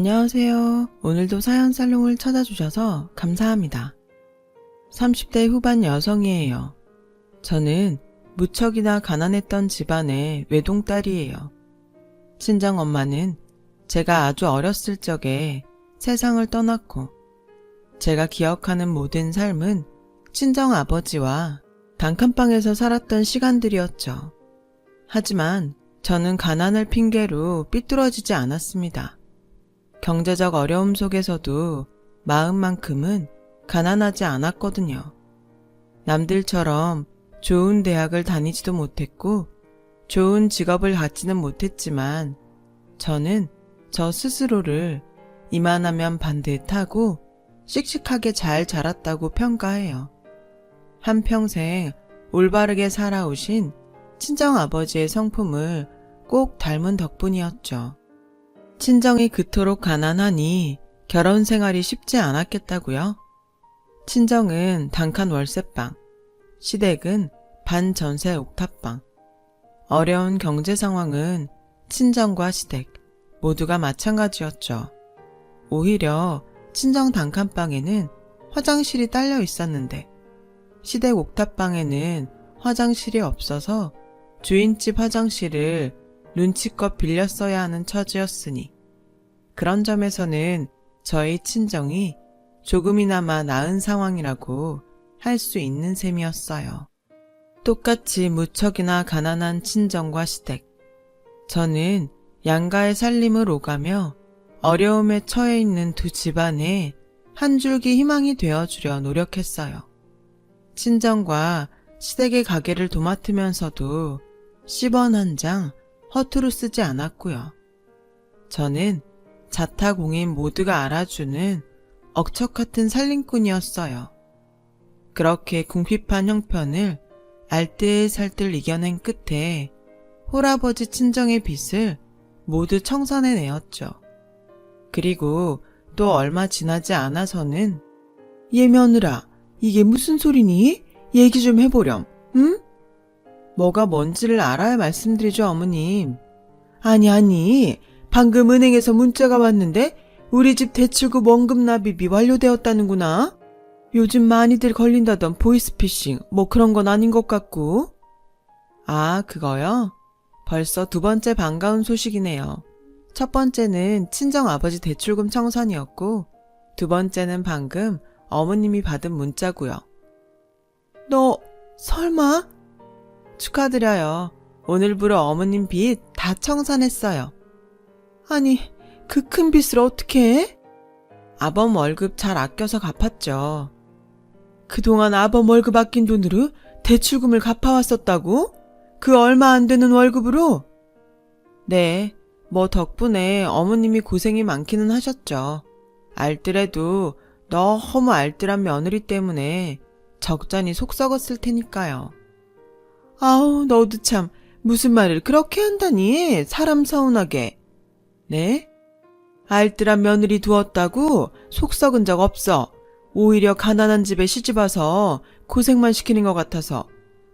안녕하세요. 오늘도 사연 살롱을 찾아주셔서 감사합니다. 30대 후반 여성이에요. 저는 무척이나 가난했던 집안의 외동딸이에요. 친정엄마는 제가 아주 어렸을 적에 세상을 떠났고 제가 기억하는 모든 삶은 친정아버지와 단칸방에서 살았던 시간들이었죠. 하지만 저는 가난을 핑계로 삐뚤어지지 않았습니다. 경제적 어려움 속에서도 마음만큼은 가난하지 않았거든요. 남들처럼 좋은 대학을 다니지도 못했고 좋은 직업을 갖지는 못했지만 저는 저 스스로를 이만하면 반듯하고 씩씩하게 잘 자랐다고 평가해요. 한평생 올바르게 살아오신 친정아버지의 성품을 꼭 닮은 덕분이었죠. 친정이 그토록 가난하니 결혼 생활이 쉽지 않았겠다고요? 친정은 단칸 월세방, 시댁은 반전세 옥탑방. 어려운 경제 상황은 친정과 시댁 모두가 마찬가지였죠. 오히려 친정 단칸방에는 화장실이 딸려 있었는데 시댁 옥탑방에는 화장실이 없어서 주인집 화장실을 눈치껏 빌려 써야 하는 처지였으니 그런 점에서는 저희 친정이 조금이나마 나은 상황이라고 할 수 있는 셈이었어요. 똑같이 무척이나 가난한 친정과 시댁. 저는 양가의 살림을 오가며 어려움에 처해 있는 두 집안에 한 줄기 희망이 되어주려 노력했어요. 친정과 시댁의 가게를 도맡으면서도 10원 한 장 허투루 쓰지 않았고요. 저는 자타공인 모두가 알아주는 억척 같은 살림꾼이었어요. 그렇게 궁핍한 형편을 알뜰살뜰 이겨낸 끝에 홀아버지 친정의 빚을 모두 청산해내었죠. 그리고 또 얼마 지나지 않아서는 얘 며느라, 이게 무슨 소리니? 얘기 좀 해보렴, 응? 뭐가 뭔지를 알아야 말씀드리죠, 어머님. 아니, 방금 은행에서 문자가 왔는데 우리 집 대출금 원금 납입이 완료되었다는구나. 요즘 많이들 걸린다던 보이스피싱 뭐 그런 건 아닌 것 같고. 아, 그거요? 벌써 두 번째 반가운 소식이네요. 첫 번째는 친정아버지 대출금 청산이었고 두 번째는 방금 어머님이 받은 문자고요. 너 설마? 축하드려요. 오늘부로 어머님 빚 다 청산했어요. 아니, 그 큰 빚을 어떻게 해? 아범 월급 잘 아껴서 갚았죠. 그동안 아범 월급 아낀 돈으로 대출금을 갚아왔었다고? 그 얼마 안 되는 월급으로? 네, 뭐 덕분에 어머님이 고생이 많기는 하셨죠. 알뜰해도 너무 알뜰한 며느리 때문에 적잖이 속 썩었을 테니까요. 아우, 너도 참 무슨 말을 그렇게 한다니, 사람 서운하게. 네? 알뜰한 며느리 두었다고 속 썩은 적 없어. 오히려 가난한 집에 시집와서 고생만 시키는 것 같아서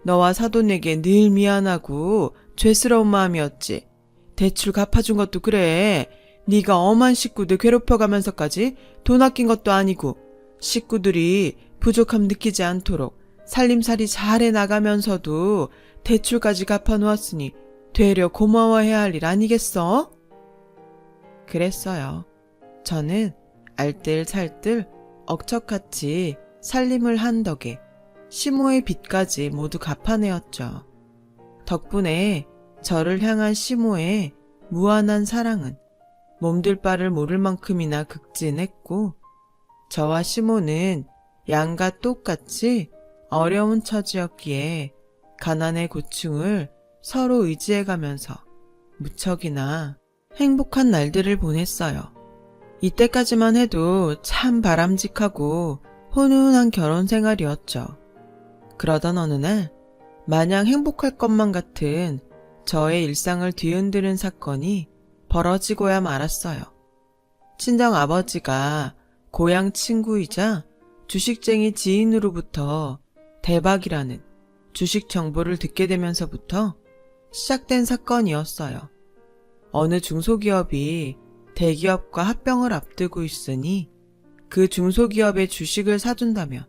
너와 사돈에게 늘 미안하고 죄스러운 마음이었지. 대출 갚아준 것도 그래. 네가 엄한 식구들 괴롭혀가면서까지 돈 아낀 것도 아니고 식구들이 부족함 느끼지 않도록 살림살이 잘해 나가면서도 대출까지 갚아놓았으니 되려 고마워해야 할 일 아니겠어? 그랬어요. 저는 알뜰살뜰 억척같이 살림을 한 덕에 시모의 빚까지 모두 갚아내었죠. 덕분에 저를 향한 시모의 무한한 사랑은 몸둘 바를 모를 만큼이나 극진했고 저와 시모는 양가 똑같이 어려운 처지였기에 가난의 고충을 서로 의지해가면서 무척이나 행복한 날들을 보냈어요. 이때까지만 해도 참 바람직하고 훈훈한 결혼 생활이었죠. 그러던 어느 날 마냥 행복할 것만 같은 저의 일상을 뒤흔드는 사건이 벌어지고야 말았어요. 친정 아버지가 고향 친구이자 주식쟁이 지인으로부터 대박이라는 주식 정보를 듣게 되면서부터 시작된 사건이었어요. 어느 중소기업이 대기업과 합병을 앞두고 있으니 그 중소기업의 주식을 사준다면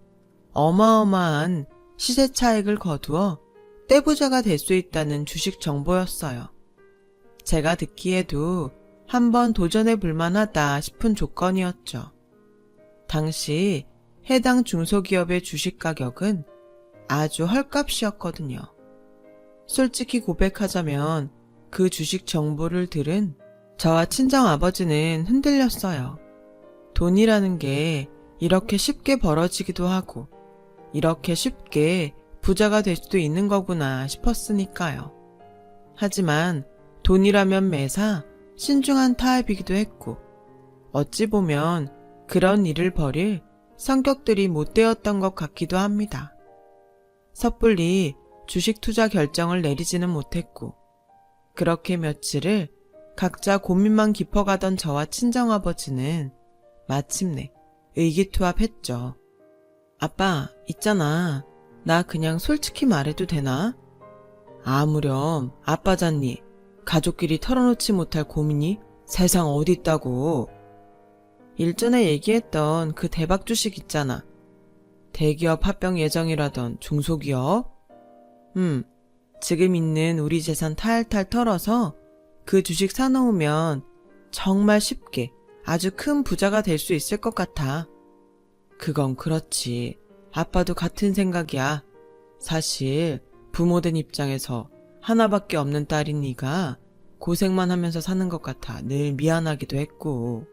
어마어마한 시세 차익을 거두어 떼부자가 될 수 있다는 주식 정보였어요. 제가 듣기에도 한번 도전해 볼 만하다 싶은 조건이었죠. 당시 해당 중소기업의 주식 가격은 아주 헐값이었거든요. 솔직히 고백하자면 그 주식 정보를 들은 저와 친정아버지는 흔들렸어요. 돈이라는 게 이렇게 쉽게 벌어지기도 하고 이렇게 쉽게 부자가 될 수도 있는 거구나 싶었으니까요. 하지만 돈이라면 매사 신중한 타입이기도 했고 어찌 보면 그런 일을 벌일 성격들이 못 되었던 것 같기도 합니다. 섣불리 주식 투자 결정을 내리지는 못했고 그렇게 며칠을 각자 고민만 깊어가던 저와 친정아버지는 마침내 의기투합했죠. 아빠, 있잖아. 나 그냥 솔직히 말해도 되나? 아무렴, 아빠잖니. 가족끼리 털어놓지 못할 고민이 세상 어디 있다고. 일전에 얘기했던 그 대박 주식 있잖아. 대기업 합병 예정이라던 중소기업? 지금 있는 우리 재산 탈탈 털어서 그 주식 사놓으면 정말 쉽게 아주 큰 부자가 될 수 있을 것 같아. 그건 그렇지. 아빠도 같은 생각이야. 사실 부모된 입장에서 하나밖에 없는 딸인 네가 고생만 하면서 사는 것 같아 늘 미안하기도 했고.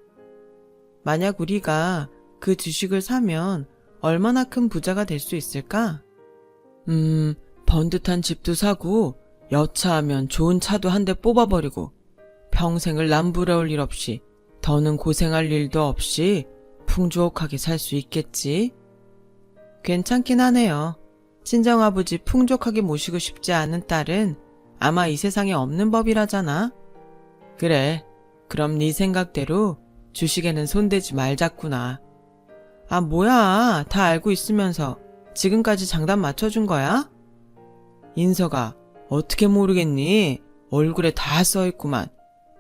만약 우리가 그 주식을 사면 얼마나 큰 부자가 될 수 있을까? 번듯한 집도 사고 여차하면 좋은 차도 한 대 뽑아버리고 평생을 남부러울 일 없이 더는 고생할 일도 없이 풍족하게 살 수 있겠지? 괜찮긴 하네요. 친정아버지 풍족하게 모시고 싶지 않은 딸은 아마 이 세상에 없는 법이라잖아. 그래, 그럼 네 생각대로 주식에는 손대지 말자꾸나. 아, 뭐야, 다 알고 있으면서 지금까지 장단 맞춰준 거야? 인서가 어떻게 모르겠니? 얼굴에 다 써있구만.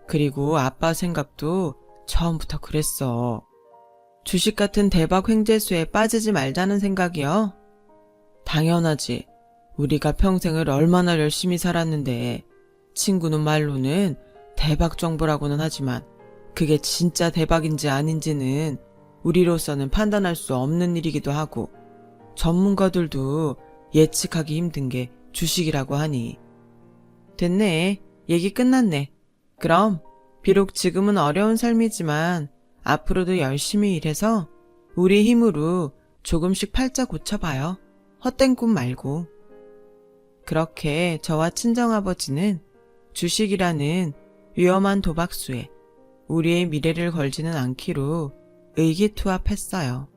그리고 아빠 생각도 처음부터 그랬어. 주식 같은 대박 횡재수에 빠지지 말자는 생각이요? 당연하지. 우리가 평생을 얼마나 열심히 살았는데 친구는 말로는 대박 정보라고는 하지만 그게 진짜 대박인지 아닌지는 우리로서는 판단할 수 없는 일이기도 하고 전문가들도 예측하기 힘든 게 주식이라고 하니. 됐네. 얘기 끝났네. 그럼 비록 지금은 어려운 삶이지만 앞으로도 열심히 일해서 우리 힘으로 조금씩 팔자 고쳐봐요. 헛된 꿈 말고. 그렇게 저와 친정아버지는 주식이라는 위험한 도박수에 우리의 미래를 걸지는 않기로 의기투합했어요.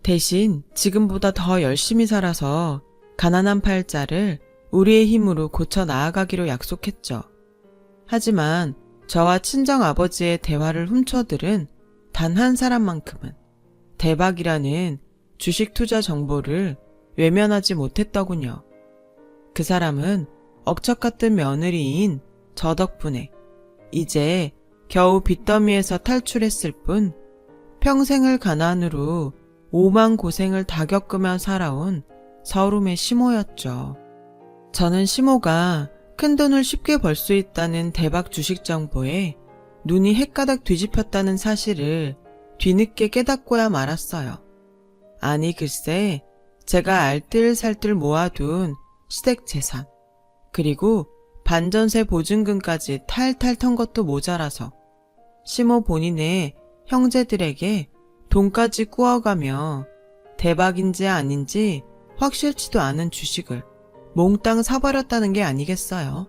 대신 지금보다 더 열심히 살아서 가난한 팔자를 우리의 힘으로 고쳐 나아가기로 약속했죠. 하지만 저와 친정아버지의 대화를 훔쳐들은 단 한 사람만큼은 대박이라는 주식 투자 정보를 외면하지 못했더군요. 그 사람은 억척 같은 며느리인 저 덕분에 이제 겨우 빚더미에서 탈출했을 뿐 평생을 가난으로 오만 고생을 다 겪으며 살아온 서름의 시모였죠. 저는 시모가 큰돈을 쉽게 벌 수 있다는 대박 주식 정보에 눈이 헷가닥 뒤집혔다는 사실을 뒤늦게 깨닫고야 말았어요. 아니 글쎄 제가 알뜰살뜰 모아둔 시댁 재산 그리고 반전세 보증금까지 탈탈 턴 것도 모자라서 시모 본인의 형제들에게 돈까지 꾸어가며 대박인지 아닌지 확실치도 않은 주식을 몽땅 사버렸다는 게 아니겠어요.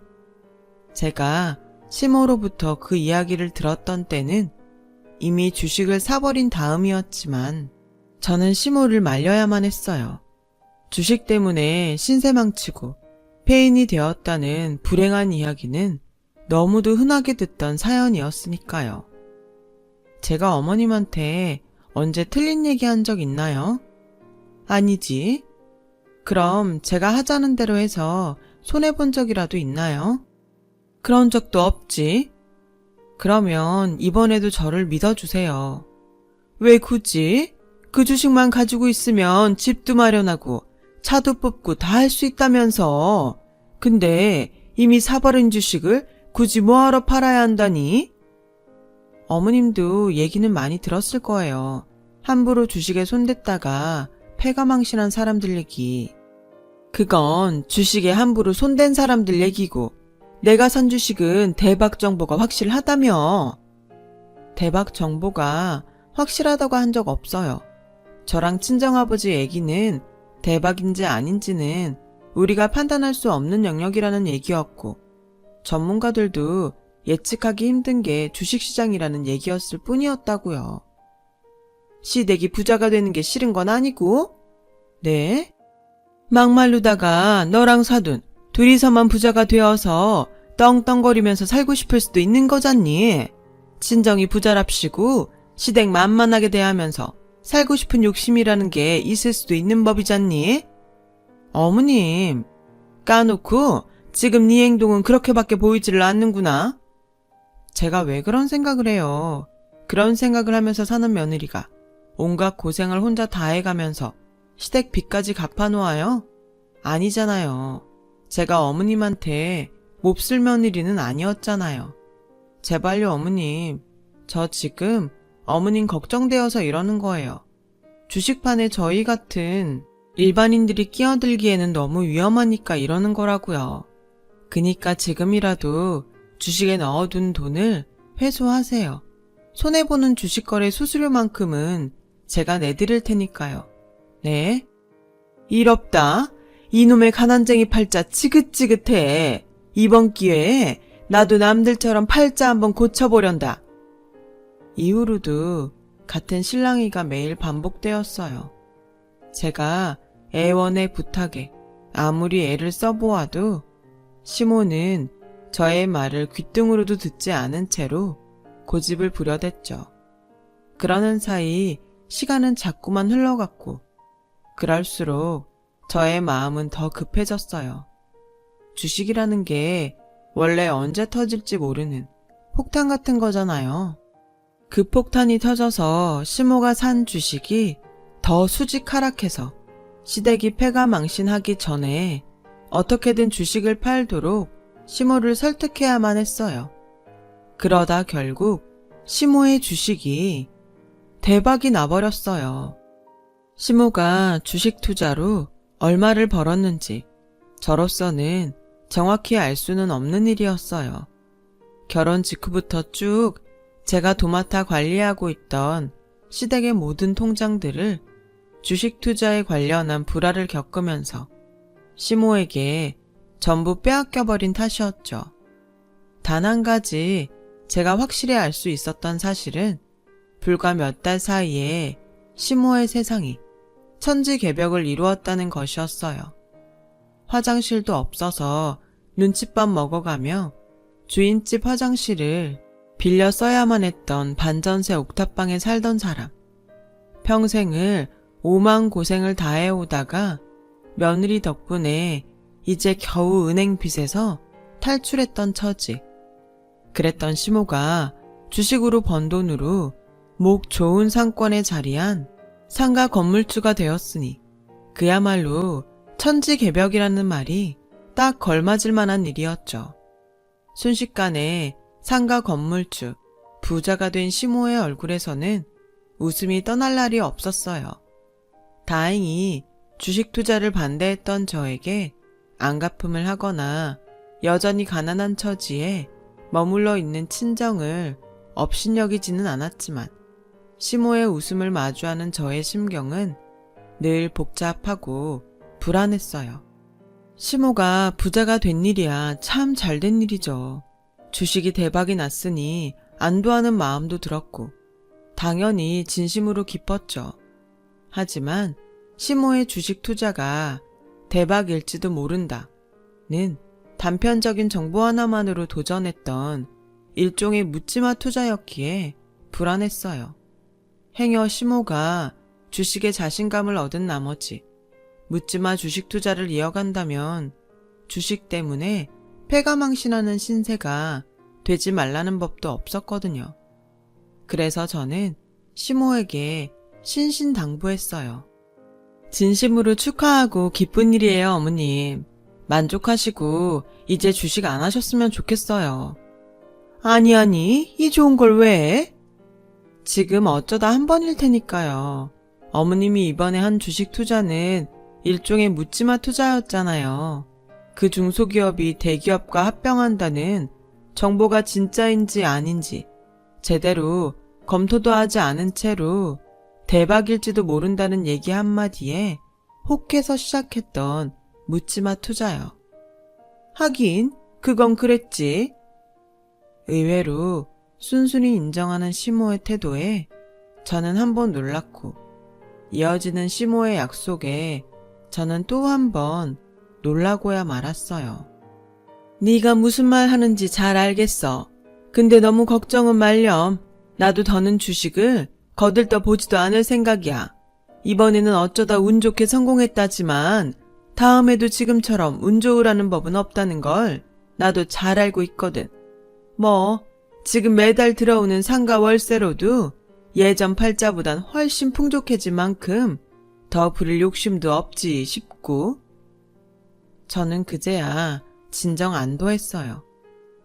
제가 시모로부터 그 이야기를 들었던 때는 이미 주식을 사버린 다음이었지만 저는 시모를 말려야만 했어요. 주식 때문에 신세 망치고 폐인이 되었다는 불행한 이야기는 너무도 흔하게 듣던 사연이었으니까요. 제가 어머님한테 언제 틀린 얘기 한 적 있나요? 아니지. 그럼 제가 하자는 대로 해서 손해본 적이라도 있나요? 그런 적도 없지. 그러면 이번에도 저를 믿어주세요. 왜 굳이? 그 주식만 가지고 있으면 집도 마련하고 차도 뽑고 다 할 수 있다면서. 근데 이미 사버린 주식을 굳이 뭐하러 팔아야 한다니? 어머님도 얘기는 많이 들었을 거예요. 함부로 주식에 손댔다가 패가망신한 사람들 얘기. 그건 주식에 함부로 손댄 사람들 얘기고, 내가 산 주식은 대박 정보가 확실하다며. 대박 정보가 확실하다고 한 적 없어요. 저랑 친정아버지 얘기는 대박인지 아닌지는 우리가 판단할 수 없는 영역이라는 얘기였고, 전문가들도 예측하기 힘든 게 주식시장이라는 얘기였을 뿐이었다고요. 시댁이 부자가 되는 게 싫은 건 아니고? 네? 막말르다가 너랑 사돈 둘이서만 부자가 되어서 떵떵거리면서 살고 싶을 수도 있는 거잖니. 친정이 부자랍시고 시댁 만만하게 대하면서 살고 싶은 욕심이라는 게 있을 수도 있는 법이잖니. 어머님, 까놓고 지금 네 행동은 그렇게밖에 보이지를 않는구나. 제가 왜 그런 생각을 해요. 그런 생각을 하면서 사는 며느리가 온갖 고생을 혼자 다 해가면서 시댁 빚까지 갚아놓아요? 아니잖아요. 제가 어머님한테 몹쓸 며느리는 아니었잖아요. 제발요 어머님. 저 지금 어머님 걱정되어서 이러는 거예요. 주식판에 저희 같은 일반인들이 끼어들기에는 너무 위험하니까 이러는 거라고요. 그니까 지금이라도 주식에 넣어둔 돈을 회수하세요. 손해보는 주식거래 수수료만큼은 제가 내드릴 테니까요. 네? 일 없다. 이놈의 가난쟁이 팔자 지긋지긋해. 이번 기회에 나도 남들처럼 팔자 한번 고쳐보련다. 이후로도 같은 실랑이가 매일 반복되었어요. 제가 애원의 부탁에 아무리 애를 써보아도 시모는 저의 말을 귓등으로도 듣지 않은 채로 고집을 부려댔죠. 그러는 사이 시간은 자꾸만 흘러갔고 그럴수록 저의 마음은 더 급해졌어요. 주식이라는 게 원래 언제 터질지 모르는 폭탄 같은 거잖아요. 그 폭탄이 터져서 시모가 산 주식이 더 수직 하락해서 시댁이 패가망신하기 전에 어떻게든 주식을 팔도록 시모를 설득해야만 했어요. 그러다 결국 시모의 주식이 대박이 나버렸어요. 시모가 주식 투자로 얼마를 벌었는지 저로서는 정확히 알 수는 없는 일이었어요. 결혼 직후부터 쭉 제가 도맡아 관리하고 있던 시댁의 모든 통장들을 주식 투자에 관련한 불화를 겪으면서 시모에게 전부 빼앗겨버린 탓이었죠. 단 한 가지 제가 확실히 알 수 있었던 사실은 불과 몇 달 사이에 시모의 세상이 천지개벽을 이루었다는 것이었어요. 화장실도 없어서 눈칫밥 먹어가며 주인집 화장실을 빌려 써야만 했던 반전세 옥탑방에 살던 사람. 평생을 오만 고생을 다해오다가 며느리 덕분에 이제 겨우 은행 빚에서 탈출했던 처지. 그랬던 시모가 주식으로 번 돈으로 목 좋은 상권에 자리한 상가 건물주가 되었으니 그야말로 천지개벽이라는 말이 딱 걸맞을 만한 일이었죠. 순식간에 상가 건물주, 부자가 된 시모의 얼굴에서는 웃음이 떠날 날이 없었어요. 다행히 주식 투자를 반대했던 저에게 안갚음을 하거나 여전히 가난한 처지에 머물러 있는 친정을 업신여기지는 않았지만 시모의 웃음을 마주하는 저의 심경은 늘 복잡하고 불안했어요. 시모가 부자가 된 일이야 참 잘된 일이죠. 주식이 대박이 났으니 안도하는 마음도 들었고 당연히 진심으로 기뻤죠. 하지만 시모의 주식 투자가 대박일지도 모른다는 단편적인 정보 하나만으로 도전했던 일종의 묻지마 투자였기에 불안했어요. 행여 시모가 주식에 자신감을 얻은 나머지 묻지마 주식 투자를 이어간다면 주식 때문에 패가망신하는 신세가 되지 말라는 법도 없었거든요. 그래서 저는 시모에게 신신당부했어요. 진심으로 축하하고 기쁜 일이에요, 어머님. 만족하시고 이제 주식 안 하셨으면 좋겠어요. 아니, 이 좋은 걸 왜? 지금 어쩌다 한 번일 테니까요. 어머님이 이번에 한 주식 투자는 일종의 묻지마 투자였잖아요. 그 중소기업이 대기업과 합병한다는 정보가 진짜인지 아닌지 제대로 검토도 하지 않은 채로 대박일지도 모른다는 얘기 한마디에 혹해서 시작했던 묻지마 투자요. 하긴 그건 그랬지. 의외로 순순히 인정하는 시모의 태도에 저는 한번 놀랐고 이어지는 시모의 약속에 저는 또 한 번 놀라고야 말았어요. 네가 무슨 말 하는지 잘 알겠어. 근데 너무 걱정은 말렴. 나도 더는 주식을 거들떠 보지도 않을 생각이야. 이번에는 어쩌다 운 좋게 성공했다지만 다음에도 지금처럼 운 좋으라는 법은 없다는 걸 나도 잘 알고 있거든. 뭐 지금 매달 들어오는 상가 월세로도 예전 팔자보단 훨씬 풍족해진 만큼 더 부릴 욕심도 없지 싶고. 저는 그제야 진정 안도했어요.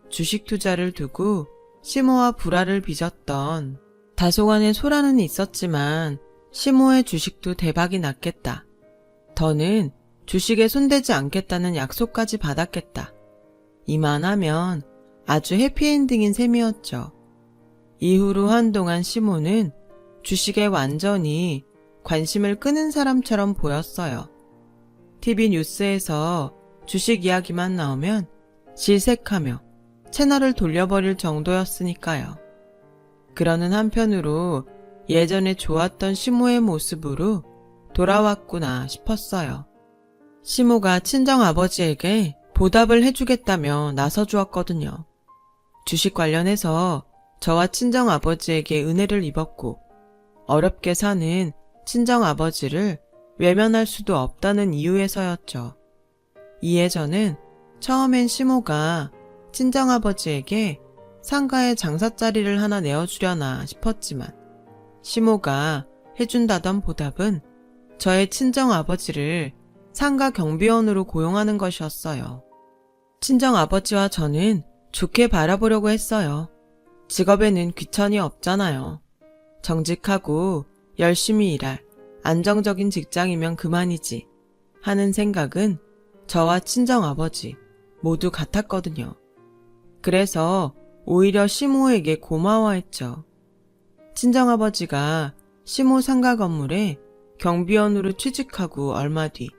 주식 투자를 두고 시모와 불화를 빚었던 다소간의 소란은 있었지만 시모의 주식도 대박이 났겠다. 더는 주식에 손대지 않겠다는 약속까지 받았겠다. 이만하면 아주 해피엔딩인 셈이었죠. 이후로 한동안 시모는 주식에 완전히 관심을 끄는 사람처럼 보였어요. TV 뉴스에서 주식 이야기만 나오면 질색하며 채널을 돌려버릴 정도였으니까요. 그러는 한편으로 예전에 좋았던 시모의 모습으로 돌아왔구나 싶었어요. 시모가 친정아버지에게 보답을 해주겠다며 나서주었거든요. 주식 관련해서 저와 친정아버지에게 은혜를 입었고 어렵게 사는 친정아버지를 외면할 수도 없다는 이유에서였죠. 이에 저는 처음엔 시모가 친정아버지에게 상가에 장사자리를 하나 내어주려나 싶었지만 시모가 해준다던 보답은 저의 친정아버지를 상가 경비원으로 고용하는 것이었어요. 친정아버지와 저는 좋게 바라보려고 했어요. 직업에는 귀천이 없잖아요. 정직하고 열심히 일할 안정적인 직장이면 그만이지 하는 생각은 저와 친정아버지 모두 같았거든요. 그래서 오히려 시모에게 고마워했죠. 친정아버지가 시모 상가 건물에 경비원으로 취직하고 얼마 뒤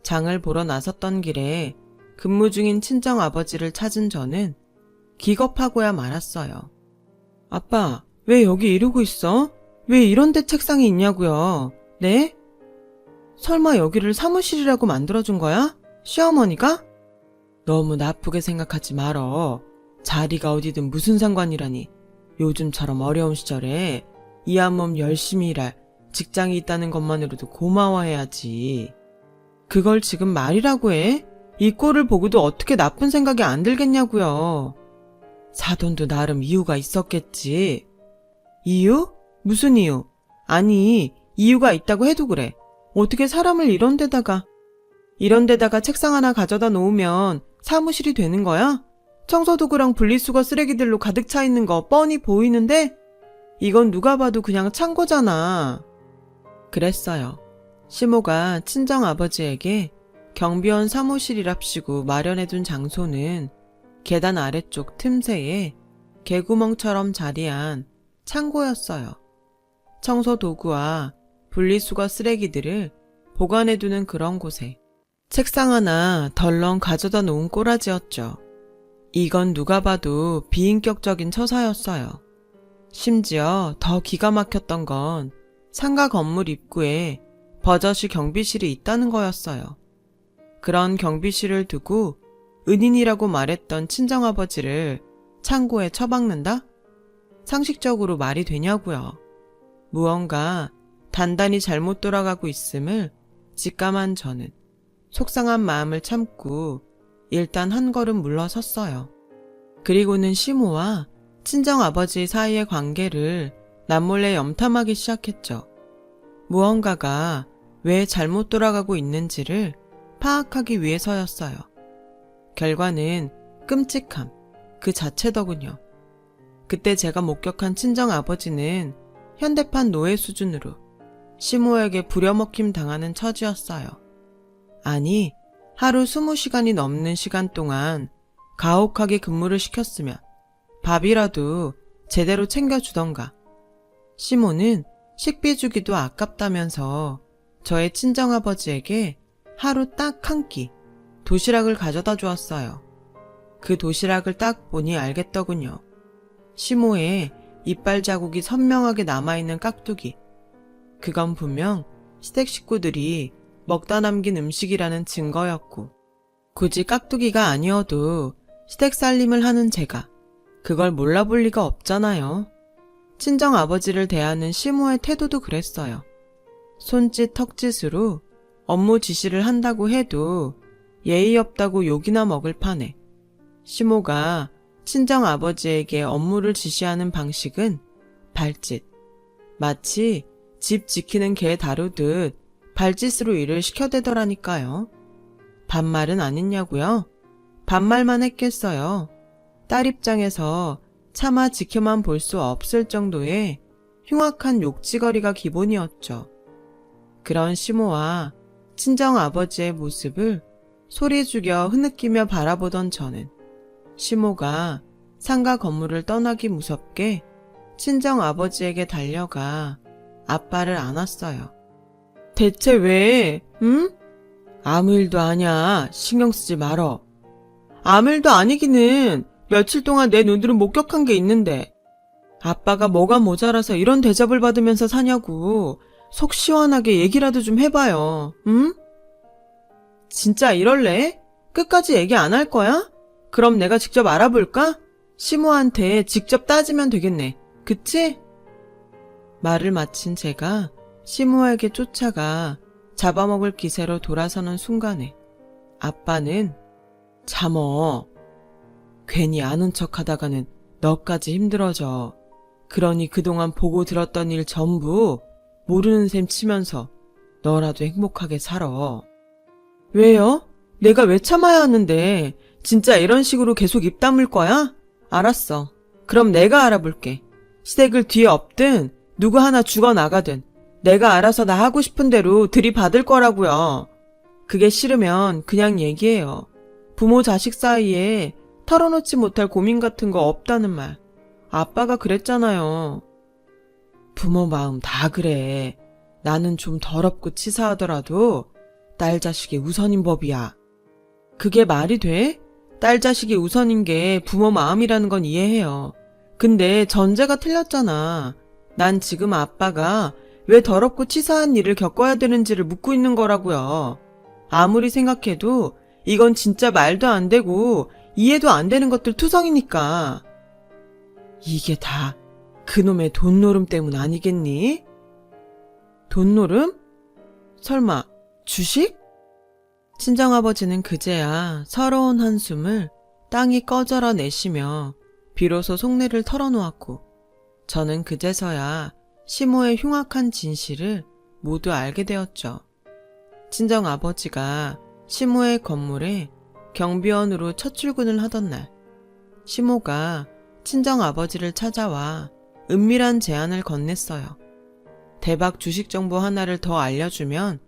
장을 보러 나섰던 길에 근무 중인 친정아버지를 찾은 저는 기겁하고야 말았어요. 아빠, 왜 여기 이러고 있어? 왜 이런 데 책상이 있냐고요? 네? 설마 여기를 사무실이라고 만들어준 거야? 시어머니가? 너무 나쁘게 생각하지 말어. 자리가 어디든 무슨 상관이라니. 요즘처럼 어려운 시절에 이 한 몸 열심히 일할 직장이 있다는 것만으로도 고마워해야지. 그걸 지금 말이라고 해? 이 꼴을 보고도 어떻게 나쁜 생각이 안 들겠냐고요. 사돈도 나름 이유가 있었겠지. 이유? 무슨 이유? 아니, 이유가 있다고 해도 그래. 어떻게 사람을 이런 데다가 책상 하나 가져다 놓으면 사무실이 되는 거야? 청소도구랑 분리수거 쓰레기들로 가득 차 있는 거 뻔히 보이는데? 이건 누가 봐도 그냥 창고잖아. 그랬어요. 시모가 친정아버지에게 경비원 사무실이랍시고 마련해둔 장소는 계단 아래쪽 틈새에 개구멍처럼 자리한 창고였어요. 청소도구와 분리수거 쓰레기들을 보관해두는 그런 곳에 책상 하나 덜렁 가져다 놓은 꼬라지였죠. 이건 누가 봐도 비인격적인 처사였어요. 심지어 더 기가 막혔던 건 상가 건물 입구에 버젓이 경비실이 있다는 거였어요. 그런 경비실을 두고 은인이라고 말했던 친정아버지를 창고에 처박는다? 상식적으로 말이 되냐고요. 무언가 단단히 잘못 돌아가고 있음을 직감한 저는 속상한 마음을 참고 일단 한 걸음 물러섰어요. 그리고는 시모와 친정아버지 사이의 관계를 남몰래 염탐하기 시작했죠. 무언가가 왜 잘못 돌아가고 있는지를 파악하기 위해서였어요. 결과는 끔찍함 그 자체더군요. 그때 제가 목격한 친정아버지는 현대판 노예 수준으로 시모에게 부려먹힘 당하는 처지였어요. 아니, 하루 20시간이 넘는 시간 동안 가혹하게 근무를 시켰으면 밥이라도 제대로 챙겨주던가. 시모는 식비 주기도 아깝다면서 저의 친정아버지에게 하루 딱 한 끼 도시락을 가져다 주었어요. 그 도시락을 딱 보니 알겠더군요. 시모의 이빨 자국이 선명하게 남아있는 깍두기. 그건 분명 시댁 식구들이 먹다 남긴 음식이라는 증거였고, 굳이 깍두기가 아니어도 시댁 살림을 하는 제가 그걸 몰라볼 리가 없잖아요. 친정아버지를 대하는 시모의 태도도 그랬어요. 손짓 턱짓으로 업무 지시를 한다고 해도 예의 없다고 욕이나 먹을 판에 시모가 친정아버지에게 업무를 지시하는 방식은 발짓. 마치 집 지키는 개 다루듯 발짓으로 일을 시켜대더라니까요. 반말은 안 했냐고요? 반말만 했겠어요. 딸 입장에서 차마 지켜만 볼 수 없을 정도의 흉악한 욕지거리가 기본이었죠. 그런 시모와 친정아버지의 모습을 소리 죽여 흐느끼며 바라보던 저는 시모가 상가 건물을 떠나기 무섭게 친정아버지에게 달려가 아빠를 안았어요. 대체 왜, 응? 아무 일도 아냐. 신경 쓰지 말어. 아무 일도 아니기는 며칠 동안 내 눈으로 목격한 게 있는데 아빠가 뭐가 모자라서 이런 대접을 받으면서 사냐고 속 시원하게 얘기라도 좀 해봐요. 응? 진짜 이럴래? 끝까지 얘기 안 할 거야? 그럼 내가 직접 알아볼까? 시모한테 직접 따지면 되겠네. 그치? 말을 마친 제가 시모에게 쫓아가 잡아먹을 기세로 돌아서는 순간에 아빠는 참어. 괜히 아는 척 하다가는 너까지 힘들어져. 그러니 그동안 보고 들었던 일 전부 모르는 셈 치면서 너라도 행복하게 살아. 왜요? 내가 왜 참아야 하는데 진짜 이런 식으로 계속 입 다물 거야? 알았어. 그럼 내가 알아볼게. 시댁을 뒤에 엎든 누구 하나 죽어나가든 내가 알아서 나 하고 싶은 대로 들이받을 거라고요. 그게 싫으면 그냥 얘기해요. 부모 자식 사이에 털어놓지 못할 고민 같은 거 없다는 말. 아빠가 그랬잖아요. 부모 마음 다 그래. 나는 좀 더럽고 치사하더라도 딸 자식이 우선인 법이야. 그게 말이 돼? 딸 자식이 우선인 게 부모 마음이라는 건 이해해요. 근데 전제가 틀렸잖아. 난 지금 아빠가 왜 더럽고 치사한 일을 겪어야 되는지를 묻고 있는 거라고요. 아무리 생각해도 이건 진짜 말도 안 되고 이해도 안 되는 것들 투성이니까. 이게 다 그놈의 돈노름 때문 아니겠니? 돈노름? 설마 주식? 친정아버지는 그제야 서러운 한숨을 땅이 꺼져라 내쉬며 비로소 속내를 털어놓았고 저는 그제서야 시모의 흉악한 진실을 모두 알게 되었죠. 친정아버지가 시모의 건물에 경비원으로 첫 출근을 하던 날 시모가 친정아버지를 찾아와 은밀한 제안을 건넸어요. 대박 주식 정보 하나를 더 알려주면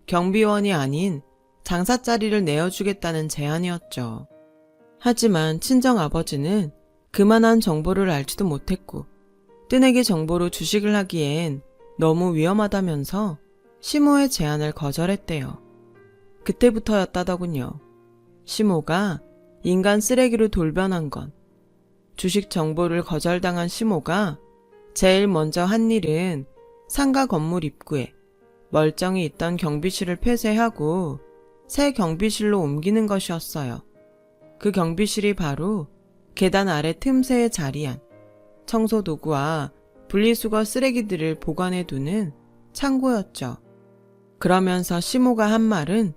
경비원이 아닌 장사짜리를 내어주겠다는 제안이었죠. 하지만 친정아버지는 그만한 정보를 알지도 못했고 뜨내기 정보로 주식을 하기엔 너무 위험하다면서 시모의 제안을 거절했대요. 그때부터였다더군요. 시모가 인간 쓰레기로 돌변한 건 주식 정보를 거절당한 시모가 제일 먼저 한 일은 상가 건물 입구에 멀쩡히 있던 경비실을 폐쇄하고 새 경비실로 옮기는 것이었어요. 그 경비실이 바로 계단 아래 틈새에 자리한 청소 도구와 분리수거 쓰레기들을 보관해두는 창고였죠. 그러면서 시모가 한 말은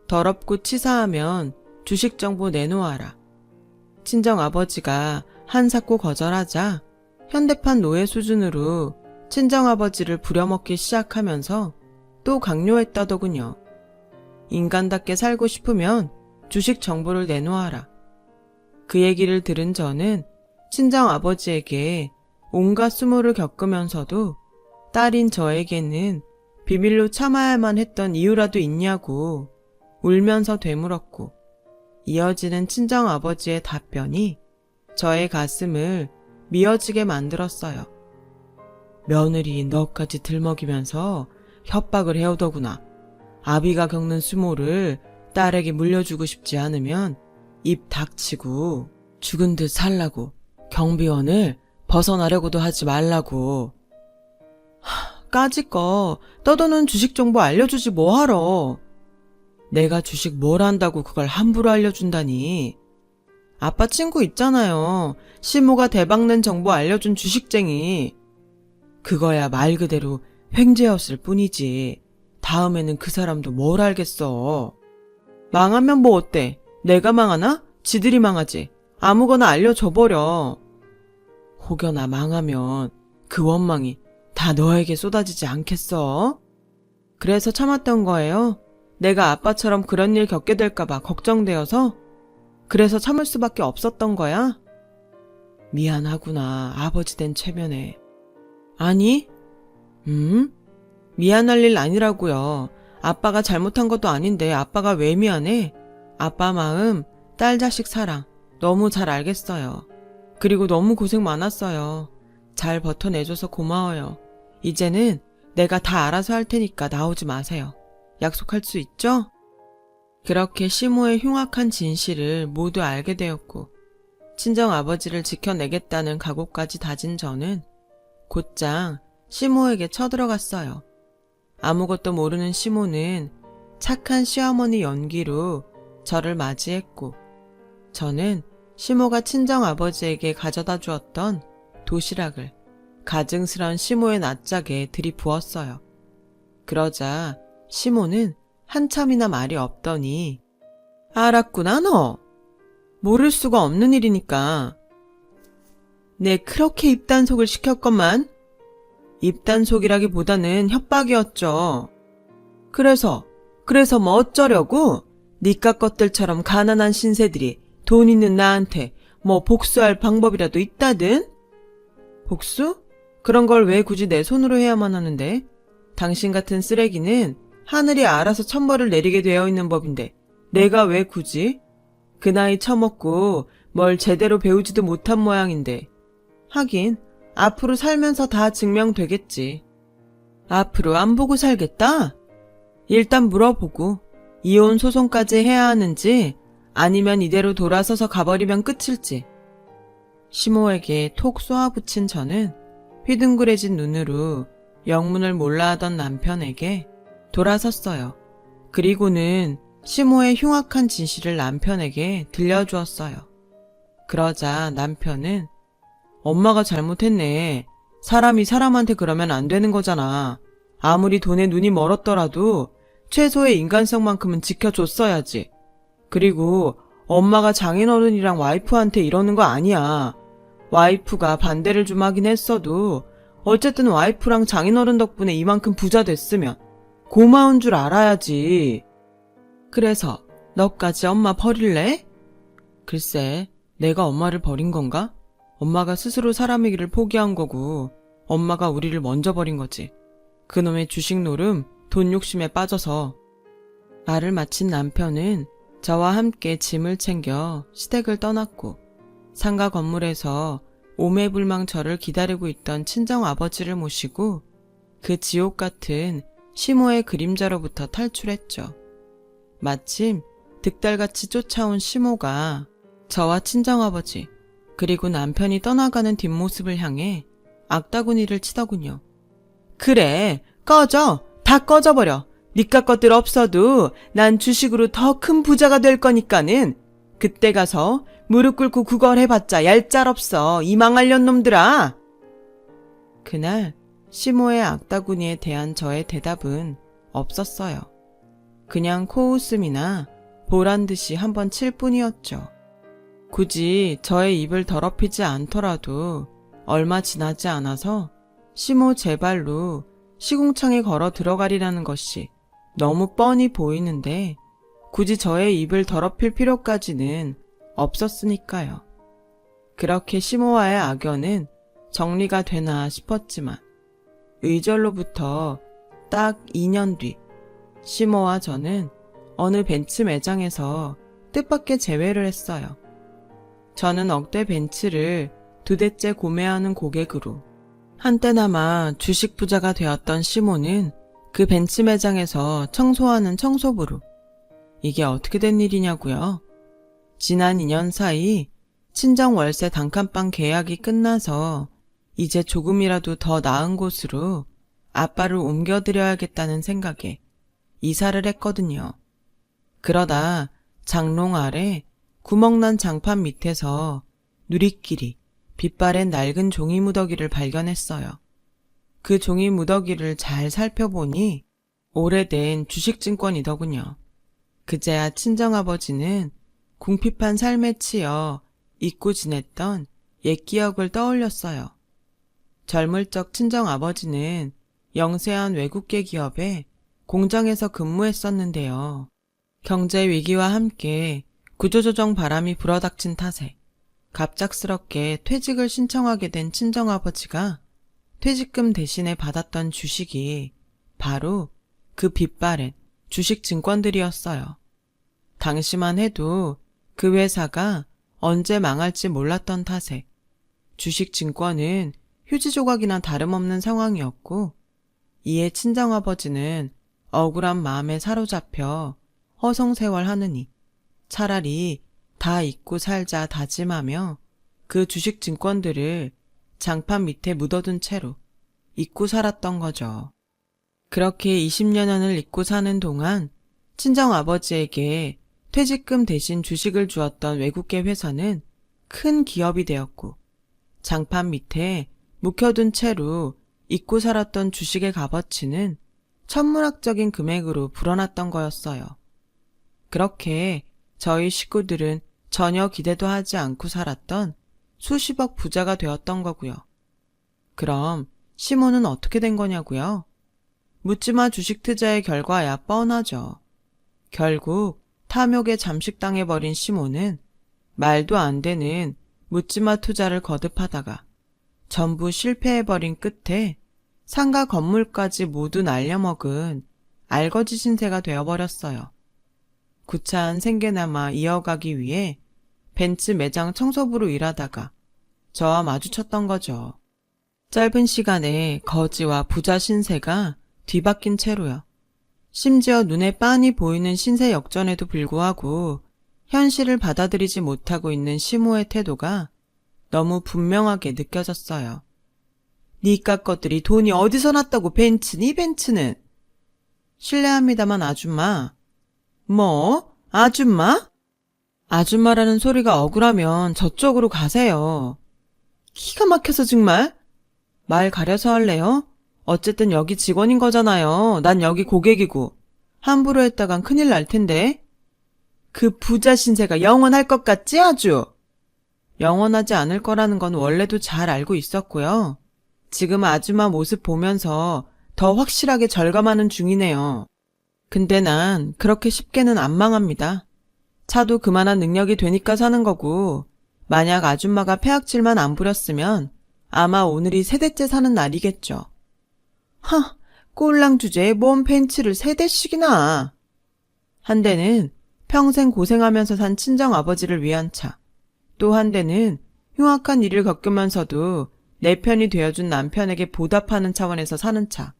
더럽고 치사하면 주식 정보 내놓아라. 친정아버지가 한사코 거절하자 현대판 노예 수준으로 친정아버지를 부려먹기 시작하면서 또 강요했다더군요. 인간답게 살고 싶으면 주식 정보를 내놓아라. 그 얘기를 들은 저는 친정아버지에게 온갖 수모를 겪으면서도 딸인 저에게는 비밀로 참아야만 했던 이유라도 있냐고 울면서 되물었고, 이어지는 친정아버지의 답변이 저의 가슴을 미어지게 만들었어요. 며느리 너까지 들먹이면서 협박을 해오더구나. 아비가 겪는 수모를 딸에게 물려주고 싶지 않으면 입 닥치고 죽은 듯 살라고, 경비원을 벗어나려고도 하지 말라고. 까짓거 떠도는 주식 정보 알려주지 뭐하러. 내가 주식 뭘 안다고 그걸 함부로 알려준다니. 아빠 친구 있잖아요. 시모가 대박낸 정보 알려준 주식쟁이. 그거야 말 그대로 횡재였을 뿐이지. 다음에는 그 사람도 뭘 알겠어. 망하면 뭐 어때? 내가 망하나? 지들이 망하지. 아무거나 알려줘버려. 혹여나 망하면 그 원망이 다 너에게 쏟아지지 않겠어? 그래서 참았던 거예요. 내가 아빠처럼 그런 일 겪게 될까봐 걱정되어서. 그래서 참을 수밖에 없었던 거야? 미안하구나, 아버지 된 체면에. 아니? 미안할 일 아니라고요. 아빠가 잘못한 것도 아닌데 아빠가 왜 미안해? 아빠 마음, 딸 자식 사랑 너무 잘 알겠어요. 그리고 너무 고생 많았어요. 잘 버텨내줘서 고마워요. 이제는 내가 다 알아서 할 테니까 나오지 마세요. 약속할 수 있죠? 그렇게 시모의 흉악한 진실을 모두 알게 되었고, 친정아버지를 지켜내겠다는 각오까지 다진 저는 곧장 시모에게 쳐들어갔어요. 아무것도 모르는 시모는 착한 시어머니 연기로 저를 맞이했고, 저는 시모가 친정아버지에게 가져다 주었던 도시락을 가증스런 시모의 낯짝에 들이부었어요. 그러자 시모는 한참이나 말이 없더니 알았구나 너. 모를 수가 없는 일이니까. 내 그렇게 입단속을 시켰건만. 입단속이라기보다는 협박이었죠. 그래서 뭐 어쩌려고? 니까 것들처럼 가난한 신세들이 돈 있는 나한테 뭐 복수할 방법이라도 있다든? 복수? 그런 걸 왜 굳이 내 손으로 해야만 하는데? 당신 같은 쓰레기는 하늘이 알아서 천벌을 내리게 되어 있는 법인데 내가 왜 굳이? 그 나이 처먹고 뭘 제대로 배우지도 못한 모양인데. 하긴 앞으로 살면서 다 증명되겠지. 앞으로 안 보고 살겠다? 일단 물어보고 이혼 소송까지 해야 하는지 아니면 이대로 돌아서서 가버리면 끝일지. 시모에게 톡 쏘아붙인 저는 휘둥그레진 눈으로 영문을 몰라 하던 남편에게 돌아섰어요. 그리고는 시모의 흉악한 진실을 남편에게 들려주었어요. 그러자 남편은 엄마가 잘못했네. 사람이 사람한테 그러면 안 되는 거잖아. 아무리 돈에 눈이 멀었더라도 최소의 인간성만큼은 지켜줬어야지. 그리고 엄마가 장인어른이랑 와이프한테 이러는 거 아니야. 와이프가 반대를 좀 하긴 했어도 어쨌든 와이프랑 장인어른 덕분에 이만큼 부자 됐으면 고마운 줄 알아야지. 그래서 너까지 엄마 버릴래? 글쎄, 내가 엄마를 버린 건가? 엄마가 스스로 사람이기를 포기한 거고 엄마가 우리를 먼저 버린 거지. 그놈의 주식 노름, 돈 욕심에 빠져서. 말을 마친 남편은 저와 함께 짐을 챙겨 시댁을 떠났고 상가 건물에서 오매불망 저를 기다리고 있던 친정아버지를 모시고 그 지옥 같은 시모의 그림자로부터 탈출했죠. 마침 득달같이 쫓아온 시모가 저와 친정아버지 그리고 남편이 떠나가는 뒷모습을 향해 악다구니를 치더군요. 그래, 꺼져! 다 꺼져버려! 니까 것들 없어도 난 주식으로 더 큰 부자가 될 거니까는 그때 가서 무릎 꿇고 구걸해봤자 얄짤없어, 이 망할년 놈들아! 그날 시모의 악다구니에 대한 저의 대답은 없었어요. 그냥 코웃음이나 보란듯이 한번 칠 뿐이었죠. 굳이 저의 입을 더럽히지 않더라도 얼마 지나지 않아서 시모 제 발로 시궁창에 걸어 들어가리라는 것이 너무 뻔히 보이는데 굳이 저의 입을 더럽힐 필요까지는 없었으니까요. 그렇게 시모와의 악연은 정리가 되나 싶었지만 의절로부터 딱 2년 뒤 시모와 저는 어느 벤츠 매장에서 뜻밖의 재회를 했어요. 저는 억대 벤츠를 2대째 구매하는 고객으로 한때나마 주식 부자가 되었던 시모는 그 벤츠 매장에서 청소하는 청소부로. 이게 어떻게 된 일이냐고요? 지난 2년 사이 친정 월세 단칸방 계약이 끝나서 이제 조금이라도 더 나은 곳으로 아빠를 옮겨드려야겠다는 생각에 이사를 했거든요. 그러다 장롱 아래 구멍난 장판 밑에서 누리끼리 빛바랜 낡은 종이 무더기를 발견했어요. 그 종이 무더기를 잘 살펴보니 오래된 주식증권이더군요. 그제야 친정아버지는 궁핍한 삶에 치여 잊고 지냈던 옛 기억을 떠올렸어요. 젊을 적 친정아버지는 영세한 외국계 기업의 공장에서 근무했었는데요. 경제 위기와 함께 구조조정 바람이 불어닥친 탓에 갑작스럽게 퇴직을 신청하게 된 친정아버지가 퇴직금 대신에 받았던 주식이 바로 그 빛바랜 주식증권들이었어요. 당시만 해도 그 회사가 언제 망할지 몰랐던 탓에 주식증권은 휴지 조각이나 다름없는 상황이었고 이에 친정아버지는 억울한 마음에 사로잡혀 허송세월하느니 차라리 다 잊고 살자 다짐하며 그 주식증권들을 장판 밑에 묻어둔 채로 잊고 살았던 거죠. 그렇게 20여년을 잊고 사는 동안 친정아버지에게 퇴직금 대신 주식을 주었던 외국계 회사는 큰 기업이 되었고 장판 밑에 묵혀둔 채로 잊고 살았던 주식의 값어치는 천문학적인 금액으로 불어났던 거였어요. 그렇게 저희 식구들은 전혀 기대도 하지 않고 살았던 수십억 부자가 되었던 거고요. 그럼 시모는 어떻게 된 거냐고요? 묻지마 주식 투자의 결과야 뻔하죠. 결국 탐욕에 잠식당해버린 시모는 말도 안 되는 묻지마 투자를 거듭하다가 전부 실패해버린 끝에 상가 건물까지 모두 날려먹은 알거지 신세가 되어버렸어요. 구차한 생계나마 이어가기 위해 벤츠 매장 청소부로 일하다가 저와 마주쳤던 거죠. 짧은 시간에 거지와 부자 신세가 뒤바뀐 채로요. 심지어 눈에 빤히 보이는 신세 역전에도 불구하고 현실을 받아들이지 못하고 있는 시모의 태도가 너무 분명하게 느껴졌어요. 니깟 것들이 돈이 어디서 났다고 벤츠니 벤츠는. 실례합니다만 아줌마. 뭐? 아줌마? 아줌마라는 소리가 억울하면 저쪽으로 가세요. 기가 막혀서 정말. 말 가려서 할래요? 어쨌든 여기 직원인 거잖아요. 난 여기 고객이고. 함부로 했다간 큰일 날 텐데. 그 부자 신세가 영원할 것 같지 아주? 영원하지 않을 거라는 건 원래도 잘 알고 있었고요. 지금 아줌마 모습 보면서 더 확실하게 절감하는 중이네요. 근데 난 그렇게 쉽게는 안 망합니다. 차도 그만한 능력이 되니까 사는 거고 만약 아줌마가 폐악질만 안 부렸으면 아마 오늘이 3대째 사는 날이겠죠. 하, 꼴랑 주제에 뭔 벤츠를 3대씩이나. 한 대는 평생 고생하면서 산 친정아버지를 위한 차, 또 한 대는 흉악한 일을 겪으면서도 내 편이 되어준 남편에게 보답하는 차원에서 사는 차,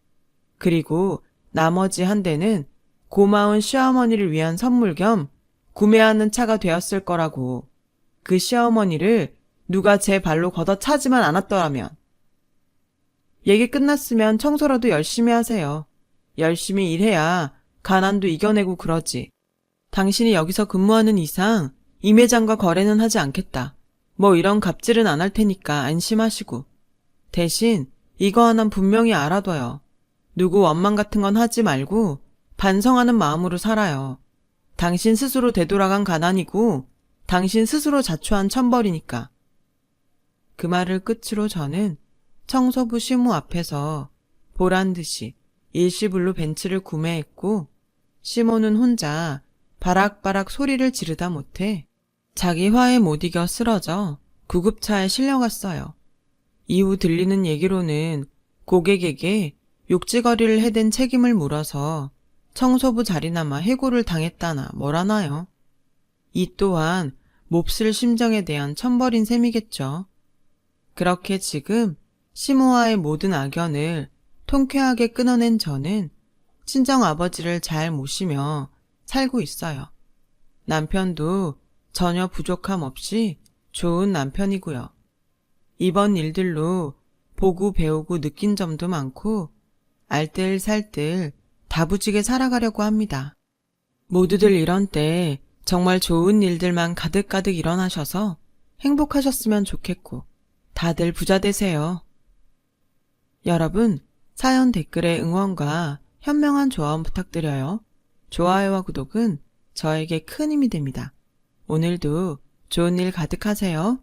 그리고 나머지 한 대는 고마운 시어머니를 위한 선물 겸 구매하는 차가 되었을 거라고. 그 시어머니를 누가 제 발로 걷어 차지만 않았더라면. 얘기 끝났으면 청소라도 열심히 하세요. 열심히 일해야 가난도 이겨내고 그러지. 당신이 여기서 근무하는 이상 이 매장과 거래는 하지 않겠다. 뭐 이런 갑질은 안 할 테니까 안심하시고. 대신 이거 하나는 분명히 알아둬요. 누구 원망 같은 건 하지 말고 반성하는 마음으로 살아요. 당신 스스로 되돌아간 가난이고 당신 스스로 자초한 천벌이니까. 그 말을 끝으로 저는 청소부 시모 앞에서 보란듯이 일시불로 벤츠를 구매했고 시모는 혼자 바락바락 소리를 지르다 못해 자기 화에 못 이겨 쓰러져 구급차에 실려갔어요. 이후 들리는 얘기로는 고객에게 욕지거리를 해댄 책임을 물어서 청소부 자리나마 해고를 당했다나 뭐라나요. 이 또한 몹쓸 심정에 대한 천벌인 셈이겠죠. 그렇게 지금 시모와의 모든 악연을 통쾌하게 끊어낸 저는 친정아버지를 잘 모시며 살고 있어요. 남편도 전혀 부족함 없이 좋은 남편이고요. 이번 일들로 보고 배우고 느낀 점도 많고 알뜰살뜰 다부지게 살아가려고 합니다. 모두들 이런 때 정말 좋은 일들만 가득가득 일어나셔서 행복하셨으면 좋겠고 다들 부자 되세요. 여러분, 사연 댓글에 응원과 현명한 조언 부탁드려요. 좋아요와 구독은 저에게 큰 힘이 됩니다. 오늘도 좋은 일 가득하세요.